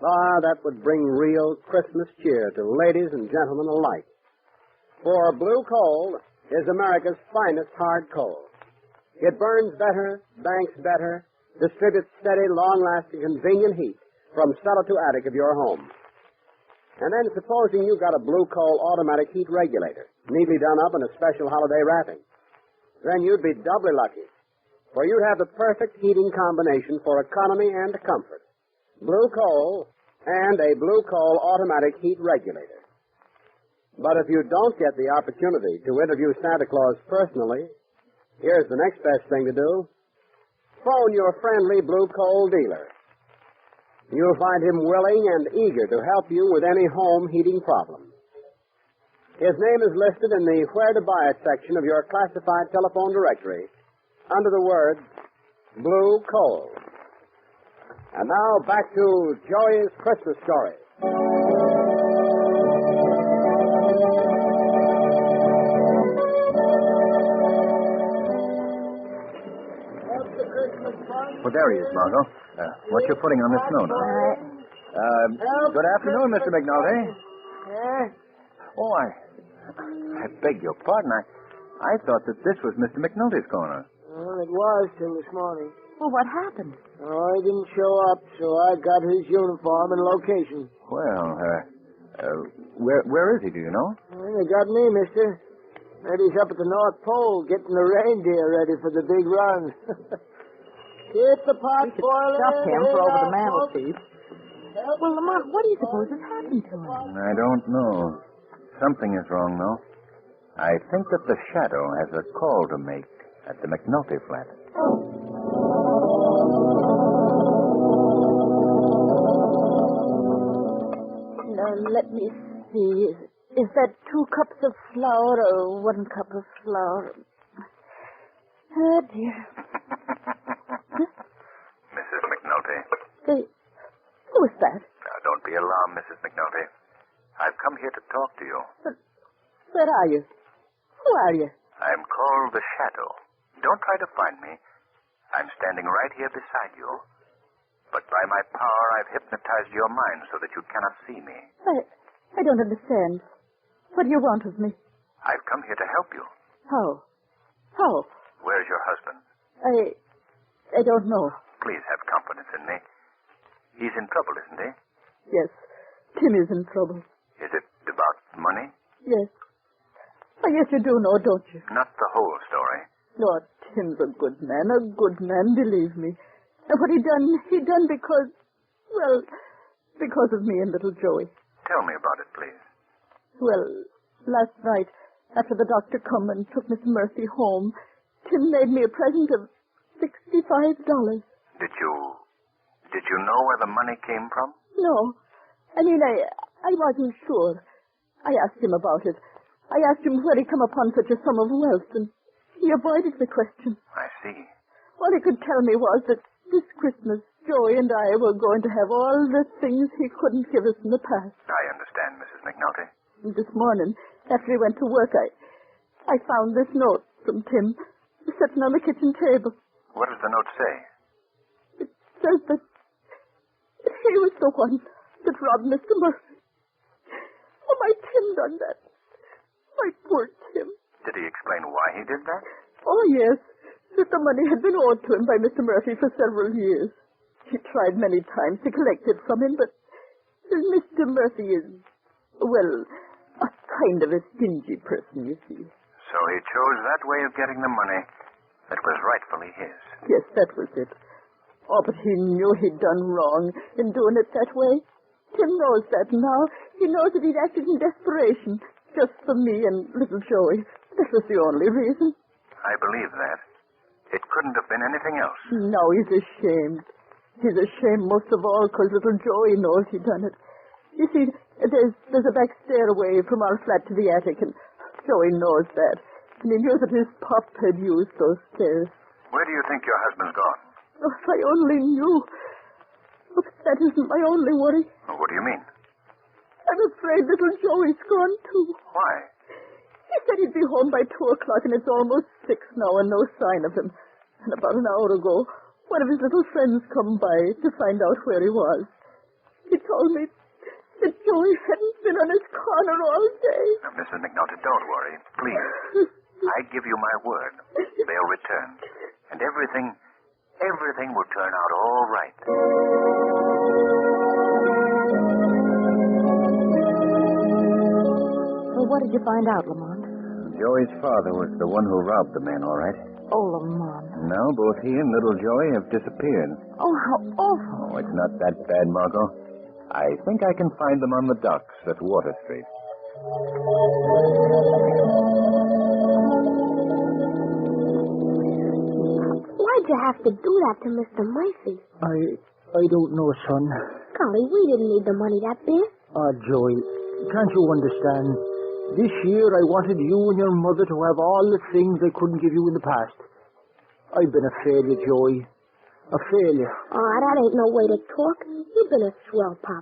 That would bring real Christmas cheer to ladies and gentlemen alike. For Blue Coal is America's finest hard coal. It burns better, banks better, distributes steady, long-lasting, convenient heat from cellar to attic of your home. And then supposing you got a Blue Coal automatic heat regulator, neatly done up in a special holiday wrapping. Then you'd be doubly lucky, for you'd have the perfect heating combination for economy and comfort. Blue Coal and a Blue Coal automatic heat regulator. But if you don't get the opportunity to interview Santa Claus personally, here's the next best thing to do. Phone your friendly Blue Coal dealer. You'll find him willing and eager to help you with any home heating problem. His name is listed in the Where to Buy It section of your classified telephone directory under the words Blue Coal. And now back to Joey's Christmas story. Well, there he is, Margot. What you putting on the snow now? Good afternoon, Mr. McNulty. Oh, I beg your pardon. I thought that this was Mr. McNulty's corner. Well, it was till this morning. Well, what happened? Oh, he didn't show up, so I got his uniform and location. Well, where is he, do you know? Well, they got me, mister. Maybe he's up at the North Pole getting the reindeer ready for the big run. Keep the pot boiling. Stuff him for over the mantelpiece. Well, Lamont, what do you suppose has happened to him? I don't know. Something is wrong, though. I think that the Shadow has a call to make at the McNulty flat. Now, let me see. Is that 2 cups of flour or 1 cup of flour? Oh, dear. Mrs. McNulty. Who is that? Now, don't be alarmed, Mrs. McNulty. I've come here to talk to you. But where are you? Who are you? I'm called the Shadow. Don't try to find me. I'm standing right here beside you. But by my power, I've hypnotized your mind so that you cannot see me. I don't understand. What do you want of me? I've come here to help you. How? How? Where's your husband? I don't know. Please have confidence in me. He's in trouble, isn't he? Yes. Tim is in trouble. Is it about money? Yes. I guess you do know, don't you? Not the whole story. No, Tim's a good man, believe me. And what he done because of me and little Joey. Tell me about it, please. Well, last night, after the doctor come and took Miss Murphy home, Tim made me a present of $65. Did you know where the money came from? No. I mean, I wasn't sure. I asked him about it. I asked him where he come upon such a sum of wealth, and he avoided the question. I see. All he could tell me was that this Christmas, Joey and I were going to have all the things he couldn't give us in the past. I understand, Mrs. McNulty. And this morning, after he went to work, I found this note from Tim sitting on the kitchen table. What does the note say? It says that he was the one that robbed Mr. Murphy. Oh, my Tim done that. My poor Tim. Did he explain why he did that? Oh, yes. That the money had been owed to him by Mr. Murphy for several years. He tried many times to collect it from him, but Mr. Murphy is, a kind of a stingy person, you see. So he chose that way of getting the money that was rightfully his. Yes, that was it. Oh, but he knew he'd done wrong in doing it that way. Tim knows that now. He knows that he'd acted in desperation, just for me and little Joey. That was the only reason. I believe that. It couldn't have been anything else. Now he's ashamed. He's ashamed most of all because little Joey knows he done it. You see, there's a back stairway from our flat to the attic, and Joey knows that. And he knew that his pop had used those stairs. Where do you think your husband's gone? Oh, if I only knew. But that isn't my only worry. Well, what do you mean? I'm afraid little Joey's gone, too. Why? He said he'd be home by 2 o'clock, and it's almost 6 now, and no sign of him. And about an hour ago, one of his little friends come by to find out where he was. He told me that Joey hadn't been on his corner all day. Now, Mrs. McNulty, don't worry. Please. I give you my word. They'll return. And everything will turn out all right. Well, what did you find out, Lamont? Joey's father was the one who robbed the man, all right. Oh, Lamont. Now both he and little Joey have disappeared. Oh, how awful. Oh, it's not that bad, Margot. I think I can find them on the docks at Water Street. Why'd you have to do that to Mr. Murphy? I don't know, son. Golly, we didn't need the money that big. Joey, can't you understand? This year I wanted you and your mother to have all the things I couldn't give you in the past. I've been a failure, Joey. A failure. Oh, that ain't no way to talk. You've been a swell, Pop.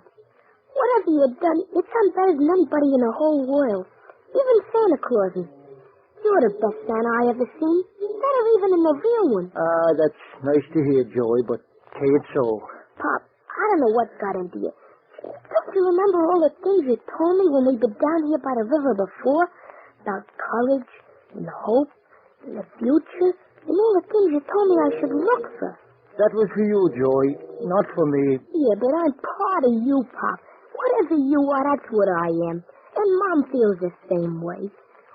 Whatever you've done, it's done better than anybody in the whole world. Even Santa Clauses. You're the best Santa I ever seen. Better even than the real one. That's nice to hear, Joey, but say it so. Pop, I don't know what got into you. Don't you remember all the things you told me when we'd been down here by the river before? About courage and hope and the future and all the things you told me I should look for. That was for you, Joey, not for me. Yeah, but I'm part of you, Pop. Whatever you are, that's what I am. And Mom feels the same way.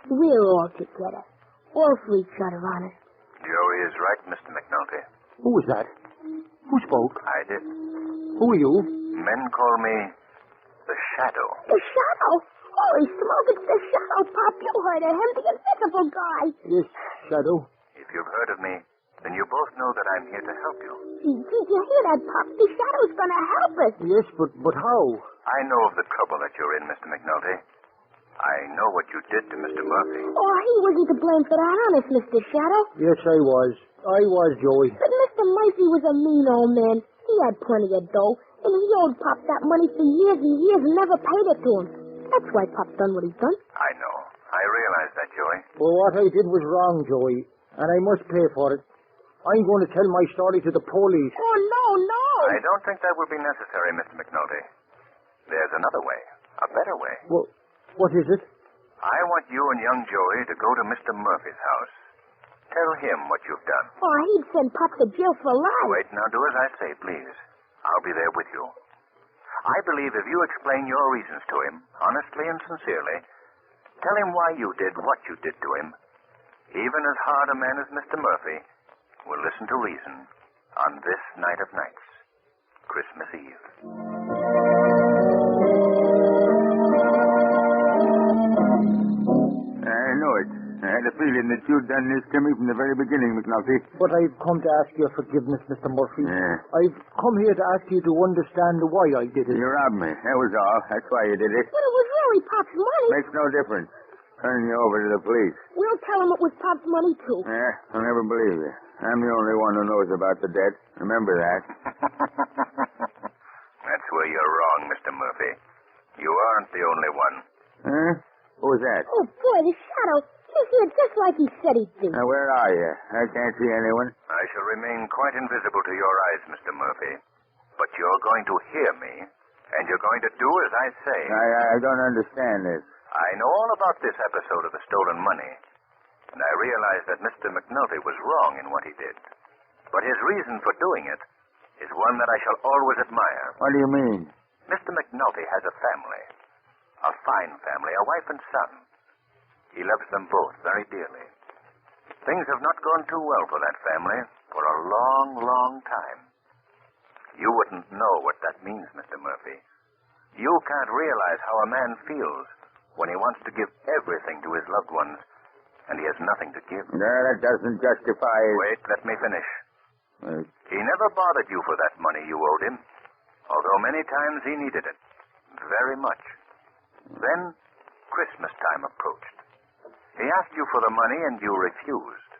We're all together. All for each other, honest. Joey is right, Mr. McNulty. Who was that? Who spoke? I did. Who are you? Men call me the Shadow. The Shadow? Holy smoke, it's the Shadow, Pop. You heard of him, the invisible guy. Yes, Shadow. If you've heard of me, then you both know that I'm here to help you. Did you hear that, Pop? The Shadow's gonna help us. Yes, but how? I know of the trouble that you're in, Mr. McNulty. I know what you did to Mr. Murphy. Oh, he wasn't to blame for that, honest, Mr. Shadow. Yes, I was. I was, Joey. But Mr. Murphy was a mean old man. He had plenty of dough, and he owed Pop that money for years and years and never paid it to him. That's why Pop's done what he's done. I know. I realize that, Joey. Well, what I did was wrong, Joey, and I must pay for it. I'm going to tell my story to the police. Oh, no. I don't think that will be necessary, Mr. McNulty. There's another way. A better way. Well, what is it? I want you and young Joey to go to Mr. Murphy's house. Tell him what you've done. Oh, he'd send Pop to jail for life. Wait, now do as I say, please. I'll be there with you. I believe if you explain your reasons to him, honestly and sincerely, tell him why you did what you did to him, even as hard a man as Mr. Murphy will listen to reason on this night of nights, Christmas Eve. I know it. I had a feeling that you'd done this to me from the very beginning, McNulty. But I've come to ask your forgiveness, Mr. Murphy. Yeah. I've come here to ask you to understand why I did it. You robbed me. That was all. That's why you did it. But it was really Pop's money. Makes no difference. Turning you over to the police. We'll tell him it was Pop's money, too. Yeah, I'll never believe you. I'm the only one who knows about the debt. Remember that. That's where you're wrong, Mr. Murphy. You aren't the only one. Huh? Who's that? Oh, boy, the Shadow. He's here just like he said he'd be. Now, where are you? I can't see anyone. I shall remain quite invisible to your eyes, Mr. Murphy. But you're going to hear me, and you're going to do as I say. I don't understand this. I know all about this episode of the stolen money, and I realize that Mr. McNulty was wrong in what he did. But his reason for doing it is one that I shall always admire. What do you mean? Mr. McNulty has a family. A fine family, a wife and son. He loves them both very dearly. Things have not gone too well for that family for a long, long time. You wouldn't know what that means, Mr. Murphy. You can't realize how a man feels when he wants to give everything to his loved ones, and he has nothing to give. No, that doesn't justify... Wait, let me finish. He never bothered you for that money you owed him, although many times he needed it. Very much. Then Christmas time approached. He asked you for the money, and you refused.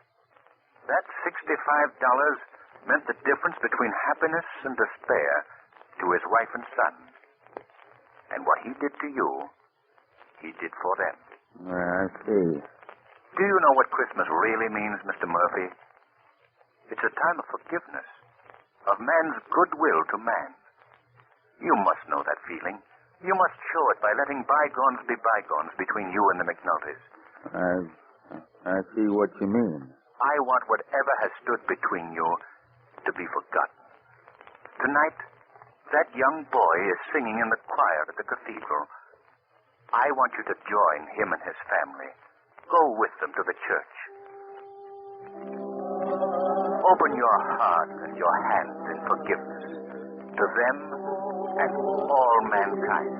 That $65 meant the difference between happiness and despair to his wife and son. And what he did to you, he did for them. I see. Do you know what Christmas really means, Mr. Murphy? It's a time of forgiveness, of man's goodwill to man. You must know that feeling, you must show it by letting bygones be bygones between you and the McNultys. I see what you mean. I want whatever has stood between you to be forgotten. Tonight, that young boy is singing in the choir at the cathedral. I want you to join him and his family. Go with them to the church. Open your heart and your hands in forgiveness to them and all mankind.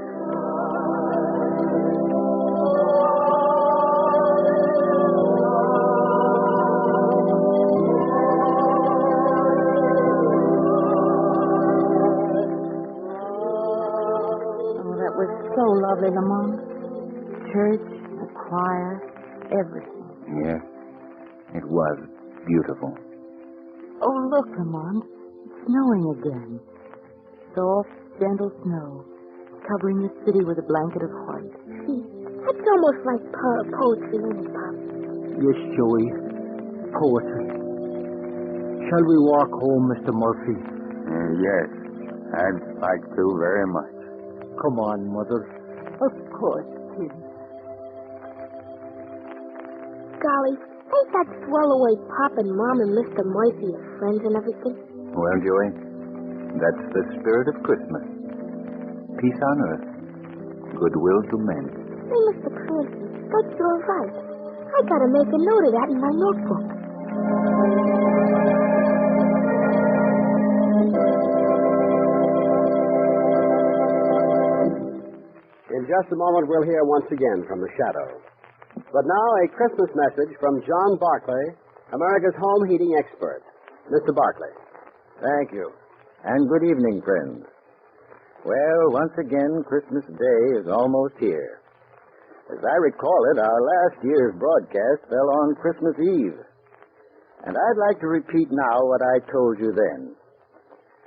So lovely, Lamont. Church, the choir, everything. Yes, it was beautiful. Oh, look, Lamont. It's snowing again. Soft, gentle snow, covering the city with a blanket of white. See, that's almost like poetry, isn't it, Pop? Yes, Joey. Poetry. Shall we walk home, Mr. Murphy? Yes, I'd like to very much. Come on, Mother. Of course, Tim. Golly, ain't that swell the way Pop and Mom and Mr. Murphy are friends and everything? Well, Joey, that's the spirit of Christmas. Peace on earth, goodwill to men. Hey, Mr. Cranston, that's your right. I gotta make a note of that in my notebook. In just a moment, we'll hear once again from the shadow. But now, a Christmas message from John Barclay, America's home heating expert. Mr. Barclay. Thank you. And good evening, friends. Well, once again, Christmas Day is almost here. As I recall it, our last year's broadcast fell on Christmas Eve. And I'd like to repeat now what I told you then.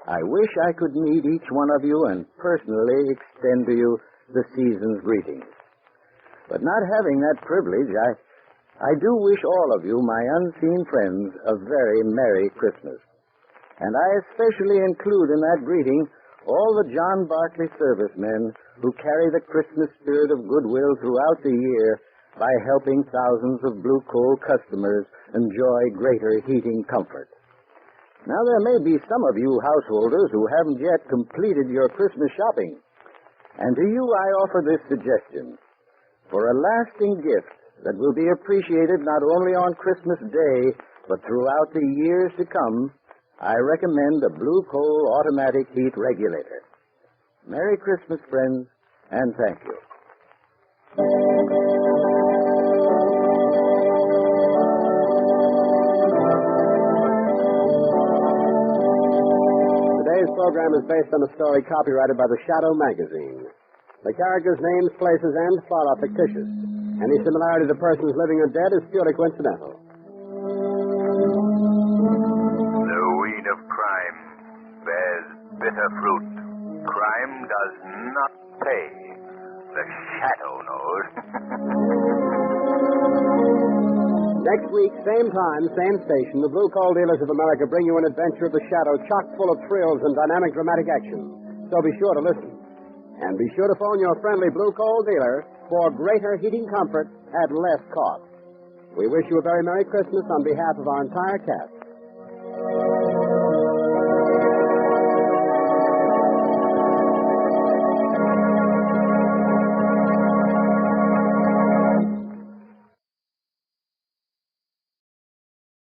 I wish I could meet each one of you and personally extend to you the season's greetings. But not having that privilege, I do wish all of you, my unseen friends, a very Merry Christmas. And I especially include in that greeting all the John Barclay servicemen who carry the Christmas spirit of goodwill throughout the year by helping thousands of blue coal customers enjoy greater heating comfort. Now, there may be some of you householders who haven't yet completed your Christmas shopping. And to you I offer this suggestion. For a lasting gift that will be appreciated not only on Christmas Day, but throughout the years to come, I recommend a Blue Coal automatic heat regulator. Merry Christmas, friends, and thank you. Today's program is based on a story copyrighted by the Shadow magazine. The characters' names, places, and plot are fictitious. Any similarity to persons living or dead is purely coincidental. The weed of crime bears bitter fruit. Crime does not pay. The shadow knows. Next week, same time, same station, the Blue Coal Dealers of America bring you an adventure of the Shadow chock full of thrills and dynamic dramatic action. So be sure to listen. And be sure to phone your friendly Blue Coal dealer for greater heating comfort at less cost. We wish you a very Merry Christmas on behalf of our entire cast.